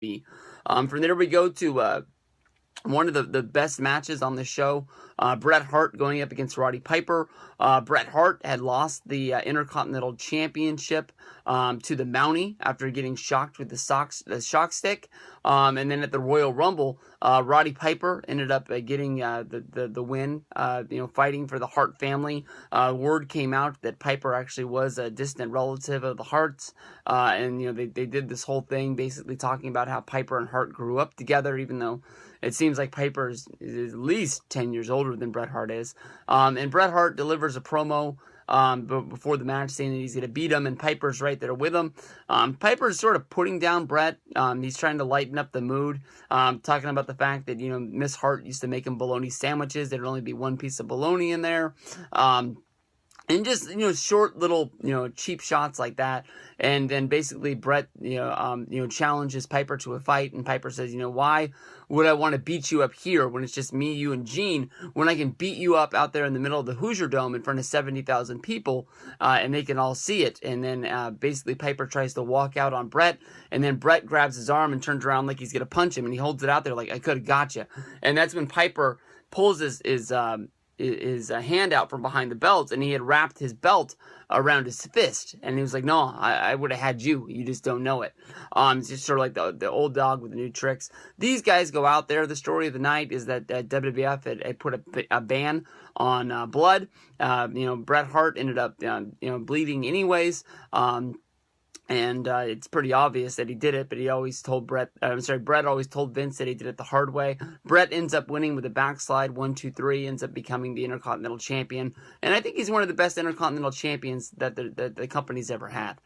be. From there we go to one of the best matches on the show, Bret Hart going up against Roddy Piper. Bret Hart had lost the Intercontinental Championship to the Mountie after getting shocked with the shock stick. And then at the Royal Rumble, Roddy Piper ended up getting the win, fighting for the Hart family. Word came out that Piper actually was a distant relative of the Harts. And they did this whole thing basically talking about how Piper and Hart grew up together, even though it seems like Piper is at least 10 years older than Bret Hart is. And Bret Hart delivers a promo before the match saying that he's going to beat him, and Piper's right there with him. Piper's sort of putting down Bret. He's trying to lighten up the mood, talking about the fact that, Miss Hart used to make him bologna sandwiches. There'd only be one piece of bologna in there. And just, short little, cheap shots like that. And then basically Bret, challenges Piper to a fight. And Piper says, why would I want to beat you up here when it's just me, you, and Gene, when I can beat you up out there in the middle of the Hoosier Dome in front of 70,000 people, and they can all see it. And then basically Piper tries to walk out on Bret. And then Bret grabs his arm and turns around like he's going to punch him. And he holds it out there like, I could have got you. And that's when Piper pulls his hand out from behind the belt, and he had wrapped his belt around his fist, and he was like, no, I would have had you just don't know it. It's just sort of like the old dog with the new tricks. These guys go out there. The story of the night is that WWF had put a ban on blood. Bret Hart ended up bleeding anyways. And it's pretty obvious that he did it, but he always told Bret always told Vince that he did it the hard way. Bret ends up winning with a backslide, 1-2-3, ends up becoming the Intercontinental Champion. And I think he's one of the best Intercontinental Champions that the company's ever had.